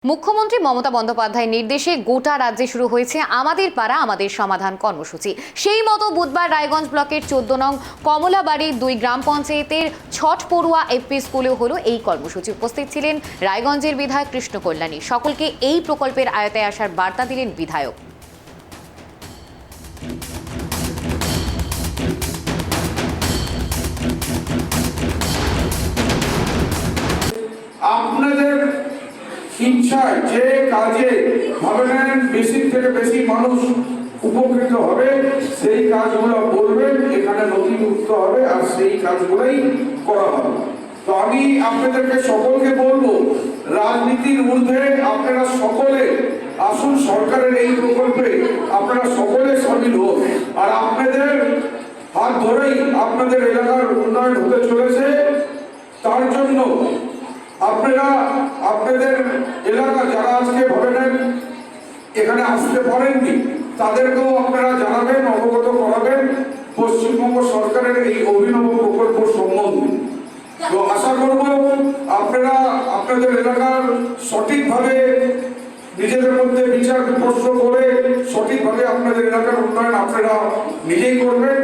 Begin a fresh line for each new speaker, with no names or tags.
মুখ্যমন্ত্রী মমতা বন্দ্যোপাধ্যায়ের নির্দেশে গোটা রাজ্যে শুরু হয়েছে আমাদের পাড়া আমাদের সমাধান কর্মসূচি। সেই মতো বুধবার রায়গঞ্জ ব্লকের 14 নং কমলাবাড়ির 2 গ্রাম পঞ্চায়েতের ছট পড়ুয়া এফপি স্কুলেও হলো এই কর্মসূচি। উপস্থিত ছিলেন রায়গঞ্জের বিধায়ক কৃষ্ণ কল্যাণী। সকলকে এই প্রকল্পের আয়তায় আসার বার্তা দিলেন বিধায়ক।
আপনাদের ইচ্ছায় যে কাজে ভাবলেন বেশি থেকে বেশি মানুষ উপকৃত হবে সেই কাজগুলো বলবেন, এখানে নথিভুক্ত হবে আর সেই কাজগুলোই করা হবে। তো আমি আপনাদেরকে সকলকে বলবো, রাজনীতির ঊর্ধ্বে আপনারা সকলে আসুন, সরকারের এই প্রকল্পে আপনারা সকলে সামিল হোক। আর আপনাদের হাত ধরেই আপনাদের এলাকার উন্নয়ন হতে চলেছে। তার জন্য আপনারা আপনাদের এলাকা যারা আজকে ভাবেন এখানে আসতে পারেননি তাদেরকেও আপনারা জানাবেন, অবগত করাবেন পশ্চিমবঙ্গ সরকারের এই অভিনব প্রকল্প সম্বন্ধে। তো আশা করব আপনারা আপনাদের এলাকার সঠিকভাবে নিজেদের মধ্যে বিচার বিমর্শ করে সঠিকভাবে আপনাদের এলাকার উন্নয়ন আপনারা নিজেই করবেন।